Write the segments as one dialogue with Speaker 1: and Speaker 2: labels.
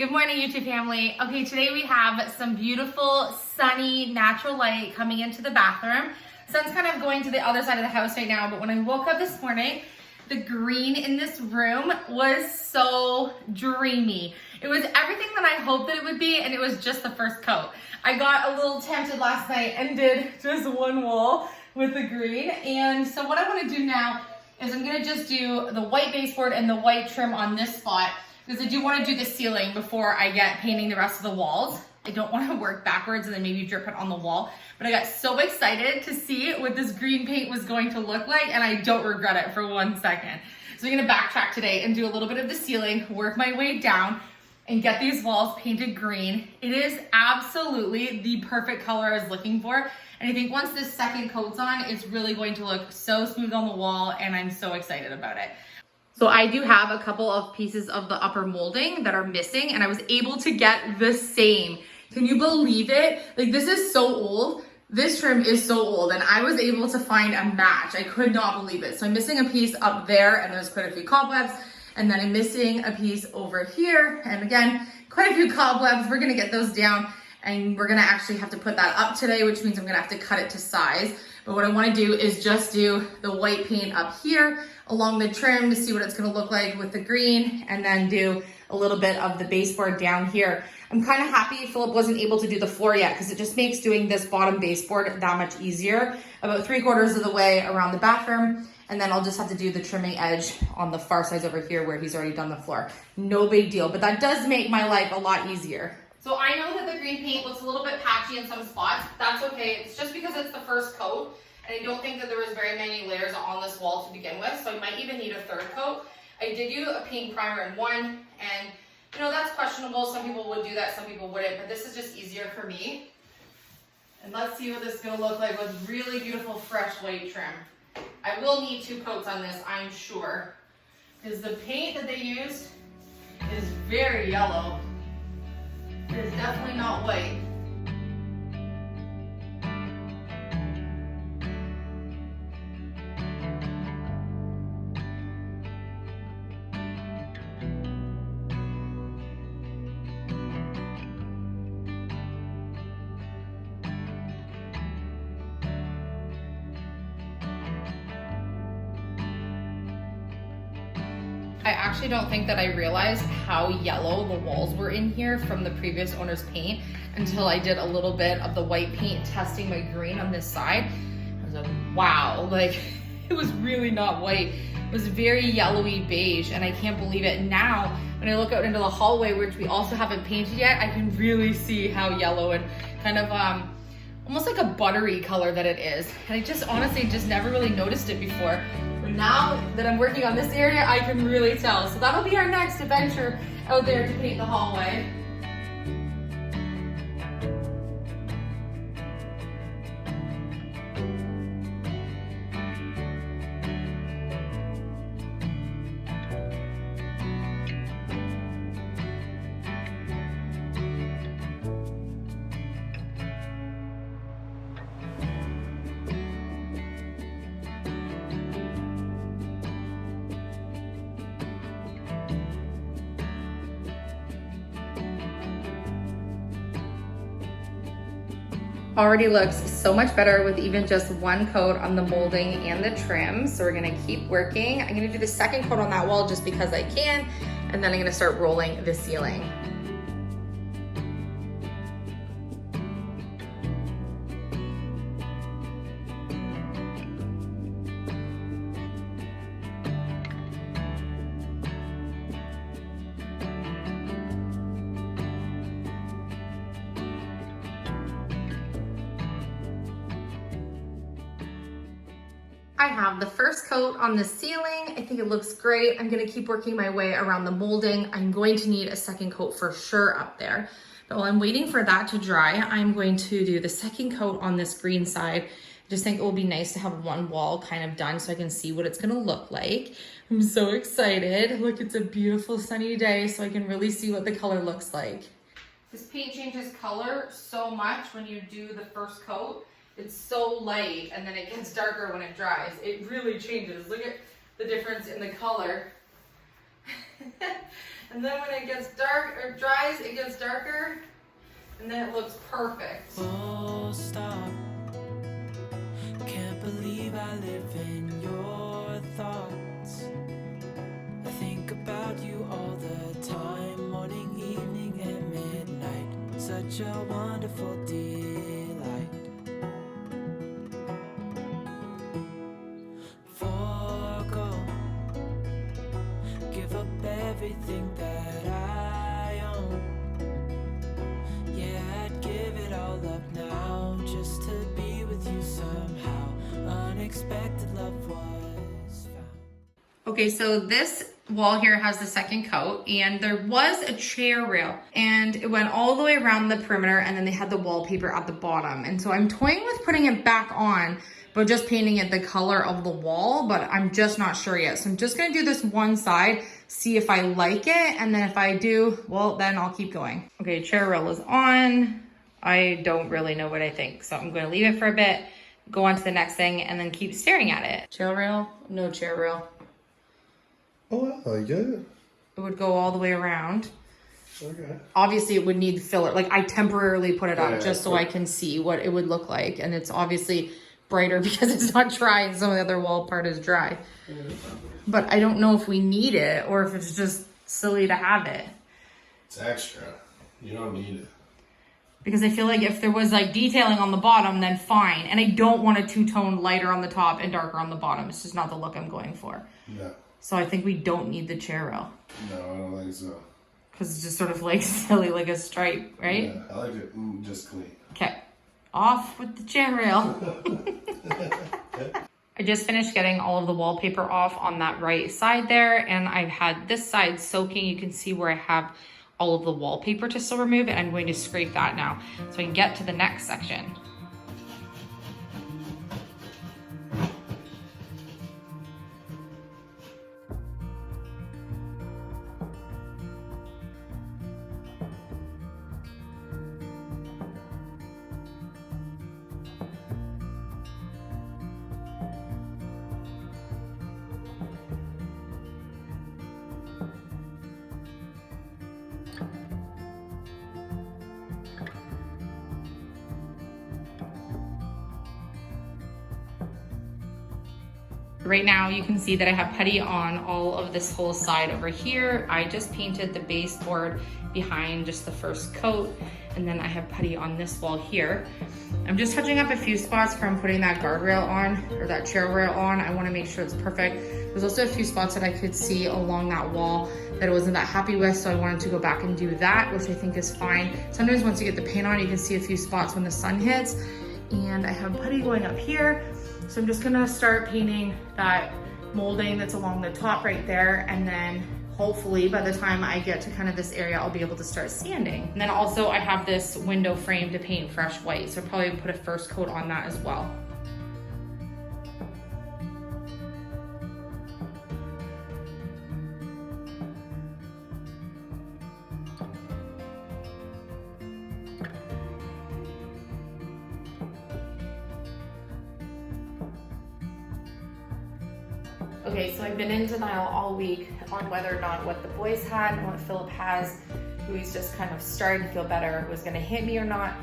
Speaker 1: Good morning, YouTube family. Okay, today we have some beautiful, sunny, natural light coming into the bathroom. Sun's kind of going to the other side of the house right now, but when I woke up this morning, the green in this room was so dreamy. It was everything that I hoped that it would be, and it was just the first coat. I got a little tempted last night and did just one wall with the green. And so what I want to do now is I'm gonna just do the white baseboard and the white trim on this spot, because I do want to do the ceiling before I get painting the rest of the walls. I don't want to work backwards and then maybe drip it on the wall, but I got so excited to see what this green paint was going to look like, and I don't regret it for 1 second. So I'm gonna backtrack today and do a little bit of the ceiling, work my way down, and get these walls painted green. It is absolutely the perfect color I was looking for, and I think once this second coat's on, it's really going to look so smooth on the wall, and I'm so excited about it. So I do have a couple of pieces of the upper molding that are missing, and I was able to get the same. Can you believe it? Like, this is so old. This trim is so old, and I was able to find a match. I could not believe it. So I'm missing a piece up there, and there's quite a few cobwebs, and then I'm missing a piece over here, and again, quite a few cobwebs. We're gonna get those down, and we're gonna actually have to put that up today, which means I'm gonna have to cut it to size. But what I wanna do is just do the white paint up here along the trim to see what it's gonna look like with the green, and then do a little bit of the baseboard down here. I'm kind of happy Philip wasn't able to do the floor yet, because it just makes doing this bottom baseboard that much easier. About 3/4 of the way around the bathroom, and then I'll just have to do the trimming edge on the far sides over here where he's already done the floor. No big deal, but that does make my life a lot easier. So I know that the green paint looks a little bit patchy in some spots. That's okay. It's just because it's the first coat, and I don't think that there was very many layers on this wall to begin with, so I might even need a third coat. I did do a paint primer in one, and you know, that's questionable. Some people would do that, some people wouldn't, but this is just easier for me. And let's see what this is gonna look like with really beautiful fresh white trim. I will need 2 coats on this, I'm sure, because the paint that they used is very yellow. It is definitely not white. I actually don't think that I realized how yellow the walls were in here from the previous owner's paint until I did a little bit of the white paint testing my green on this side. I was like, wow, like it was really not white. It was very yellowy beige, and I can't believe it. Now, when I look out into the hallway, which we also haven't painted yet, I can really see how yellow and kind of almost like a buttery color that it is. And I just honestly just never really noticed it before. But now that I'm working on this area, I can really tell. So that'll be our next adventure out there to paint the hallway. Already looks so much better with even just 1 coat on the molding and the trim. So we're gonna keep working. I'm gonna do the second coat on that wall just because I can, and then I'm gonna start rolling the ceiling. I have the first coat on the ceiling. I think it looks great. I'm gonna keep working my way around the molding. I'm going to need a second coat for sure up there. But while I'm waiting for that to dry, I'm going to do the second coat on this green side. I just think it will be nice to have 1 wall kind of done so I can see what it's gonna look like. I'm so excited. Look, it's a beautiful sunny day, so I can really see what the color looks like. This paint changes color so much when you do the first coat. It's so light, and then it gets darker when it dries. It really changes. Look at the difference in the color. And then when it gets dark or dries, it gets darker, and then it looks perfect.
Speaker 2: Oh, stop. Can't believe I live in your thoughts. I think about you all the time, morning, evening, and midnight. Such a wonderful delight. Forgo, give up everything that I own. Yeah, I'd give it all up now just to be with you somehow. Unexpected love was found.
Speaker 1: Okay, so this wall here has the second coat, and there was a chair rail, and it went all the way around the perimeter, and then they had the wallpaper at the bottom. And so I'm toying with putting it back on, but just painting it the color of the wall, but I'm just not sure yet. So I'm just gonna do this one side, see if I like it, and then if I do, well, then I'll keep going. Okay, chair rail is on. I don't really know what I think, so I'm gonna leave it for a bit, go on to the next thing, and then keep staring at it. Chair rail, no chair rail.
Speaker 3: Oh, I like it.
Speaker 1: It would go all the way around.
Speaker 3: Okay.
Speaker 1: Obviously it would need filler. Like I temporarily put it up
Speaker 3: Yeah,
Speaker 1: just so I can see what it would look like. And it's obviously brighter because it's not dry and some of the other wall part is dry.
Speaker 3: Yeah.
Speaker 1: But I don't know if we need it or if it's just silly to have it.
Speaker 3: It's extra. You don't need it.
Speaker 1: Because I feel like if there was like detailing on the bottom, then fine. And I don't want a two-tone lighter on the top and darker on the bottom. It's just not the look I'm going for.
Speaker 3: No.
Speaker 1: So I think we don't need the chair rail.
Speaker 3: No, I don't think so.
Speaker 1: Because it's just sort of like silly, like a stripe, right?
Speaker 3: Yeah, I like it just clean.
Speaker 1: Okay, off with the chair rail. I just finished getting all of the wallpaper off on that right side there, and I've had this side soaking. You can see where I have all of the wallpaper to still remove, and I'm going to scrape that now so I can get to the next section. Right now you can see that I have putty on all of this whole side over here. I just painted the baseboard behind just the first coat, and then I have putty on this wall here. I'm just touching up a few spots from putting that guardrail on, or that chair rail on. I want to make sure it's perfect. There's also a few spots that I could see along that wall that I wasn't that happy with, so I wanted to go back and do that, which I think is fine. Sometimes once you get the paint on, you can see a few spots when the sun hits. And I have putty going up here. So I'm just gonna start painting that molding that's along the top right there, and then hopefully by the time I get to kind of this area, I'll be able to start sanding. And then also I have this window frame to paint fresh white, so I'll probably put a first coat on that as well. Okay, so I've been in denial all week on whether or not what the boys had and what Philip has, who he's just kind of starting to feel better, was gonna hit me or not.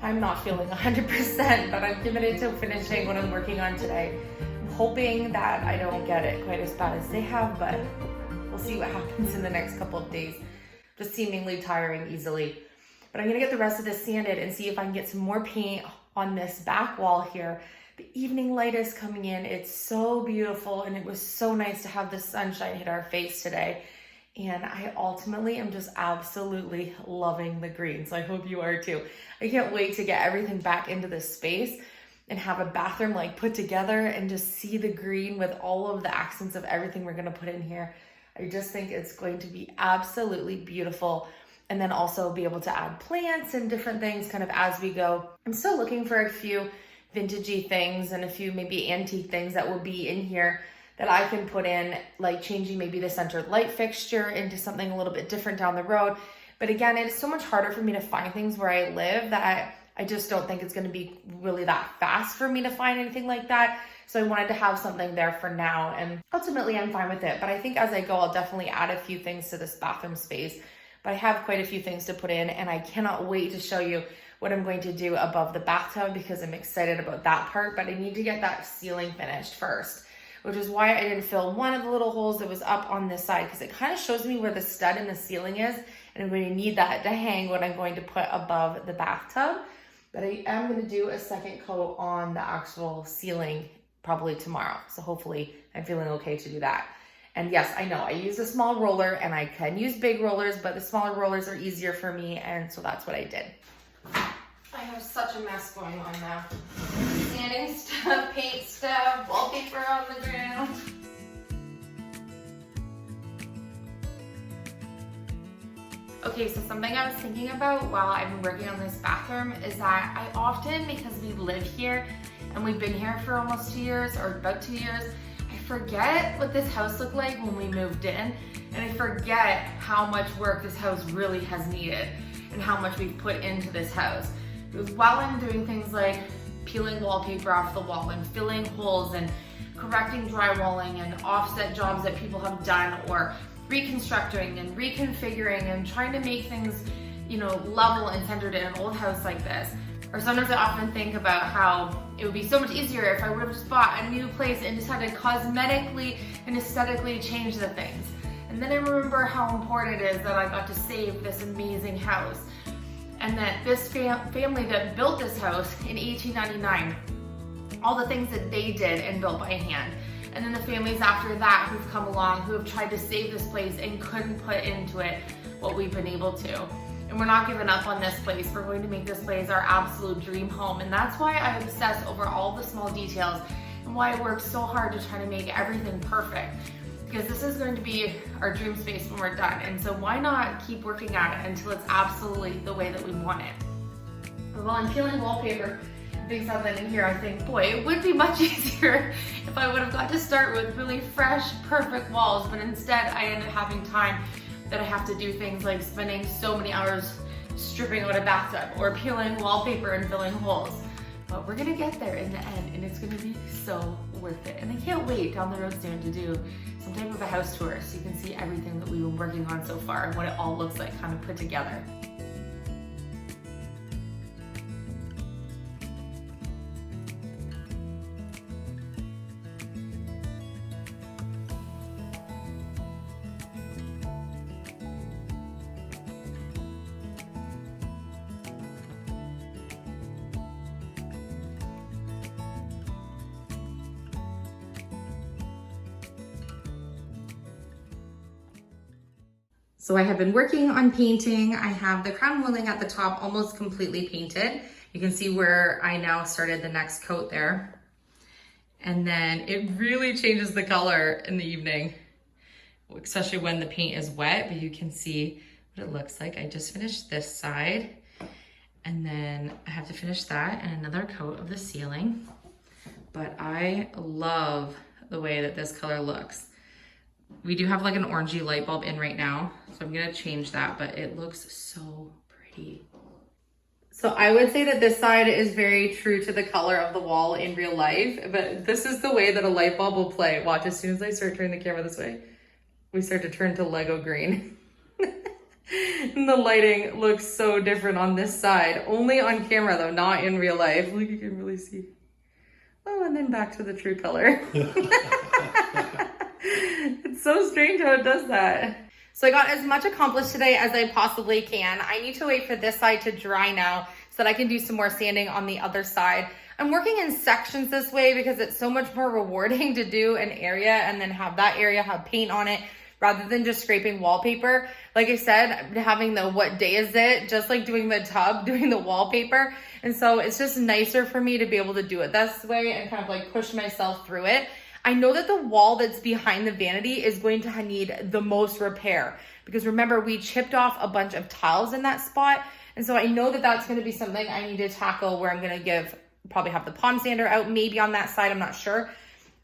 Speaker 1: I'm not feeling 100%, but I'm committed to finishing what I'm working on today. I'm hoping that I don't get it quite as bad as they have, but we'll see what happens in the next couple of days. Just seemingly tiring easily. But I'm gonna get the rest of this sanded and see if I can get some more paint on this back wall here. The evening light is coming in. It's so beautiful, and it was so nice to have the sunshine hit our face today. And I ultimately am just absolutely loving the green. So I hope you are too. I can't wait to get everything back into this space and have a bathroom like put together and just see the green with all of the accents of everything we're gonna put in here. I just think it's going to be absolutely beautiful. And then also be able to add plants and different things kind of as we go. I'm still looking for a few vintagey things and a few maybe antique things that will be in here that I can put in, like changing maybe the center light fixture into something a little bit different down the road. But again, it's so much harder for me to find things where I live that I just don't think it's going to be really that fast for me to find anything like that. So I wanted to have something there for now, and ultimately I'm fine with it. But I think as I go, I'll definitely add a few things to this bathroom space. But I have quite a few things to put in, and I cannot wait to show you what I'm going to do above the bathtub because I'm excited about that part. But I need to get that ceiling finished first, which is why I didn't fill one of the little holes that was up on this side, because it kind of shows me where the stud in the ceiling is, and I'm going to need that to hang what I'm going to put above the bathtub. But I am going to do a second coat on the actual ceiling probably tomorrow. So hopefully I'm feeling okay to do that. And yes, I know I use a small roller and I can use big rollers, but the smaller rollers are easier for me. And so that's what I did. I have such a mess going on now. Sanding stuff, paint stuff, wallpaper on the ground. Okay, so something I was thinking about while I've been working on this bathroom is that I often, because we live here and we've been here for almost 2 years or about 2 years, I forget what this house looked like when we moved in, and I forget how much work this house really has needed and how much we've put into this house. Because while I'm doing things like peeling wallpaper off the wall and filling holes and correcting drywalling and offset jobs that people have done, or reconstructing and reconfiguring and trying to make things, you know, level and centered in an old house like this. Or sometimes I often think about how it would be so much easier if I would have just bought a new place and just had to cosmetically and aesthetically change the things. And then I remember how important it is that I got to save this amazing house. And that this family that built this house in 1899, all the things that they did and built by hand. And then the families after that who've come along who have tried to save this place and couldn't put into it what we've been able to. And we're not giving up on this place. We're going to make this place our absolute dream home. And that's why I obsess over all the small details and why I work so hard to try to make everything perfect. Because this is going to be our dream space when we're done. And so why not keep working at it until it's absolutely the way that we want it? While I'm peeling wallpaper, things have been in here, I think, boy, it would be much easier if I would have got to start with really fresh, perfect walls. But instead, I end up having time that I have to do things like spending so many hours stripping out a bathtub or peeling wallpaper and filling holes. But we're gonna get there in the end, and it's gonna be so worth it. And I can't wait down the road soon to do some type of a house tour so you can see everything that we've been working on so far and what it all looks like kind of put together. So I have been working on painting. I have the crown molding at the top almost completely painted. You can see where I now started the next coat there. And then it really changes the color in the evening, especially when the paint is wet, but you can see what it looks like. I just finished this side, and then I have to finish that and another coat of the ceiling. But I love the way that this color looks. We do have like an orangey light bulb in right now, so I'm gonna change that, but it looks so pretty. So I would say that this side is very true to the color of the wall in real life, but this is the way that a light bulb will play. Watch, as soon as I start turning the camera this way, we start to turn to Lego green. And the lighting looks so different on this side, only on camera though, not in real life. Look, you can really see. Oh, and then back to the true color. It's so strange how it does that. So I got as much accomplished today as I possibly can. I need to wait for this side to dry now so that I can do some more sanding on the other side. I'm working in sections this way because it's so much more rewarding to do an area and then have that area have paint on it rather than just scraping wallpaper. Like I said, having the what day is it, just like doing the tub, doing the wallpaper. And so it's just nicer for me to be able to do it this way and kind of like push myself through it. I know that the wall that's behind the vanity is going to need the most repair because remember, we chipped off a bunch of tiles in that spot. And so I know that that's going to be something I need to tackle where I'm going to probably have the palm sander out maybe on that side, I'm not sure.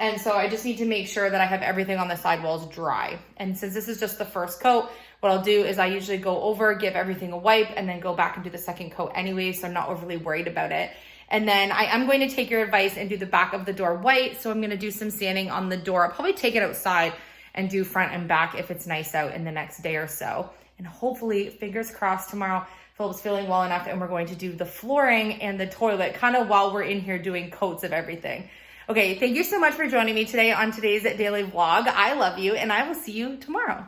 Speaker 1: And so I just need to make sure that I have everything on the sidewalls dry. And since this is just the first coat, what I'll do is I usually go over, give everything a wipe, and then go back and do the second coat anyway, so I'm not overly worried about it. And then I am going to take your advice and do the back of the door white. So I'm going to do some sanding on the door. I'll probably take it outside and do front and back if it's nice out in the next day or so. And hopefully, fingers crossed, tomorrow Philip's feeling well enough and we're going to do the flooring and the toilet kind of while we're in here doing coats of everything. Okay, thank you so much for joining me today on today's daily vlog. I love you and I will see you tomorrow.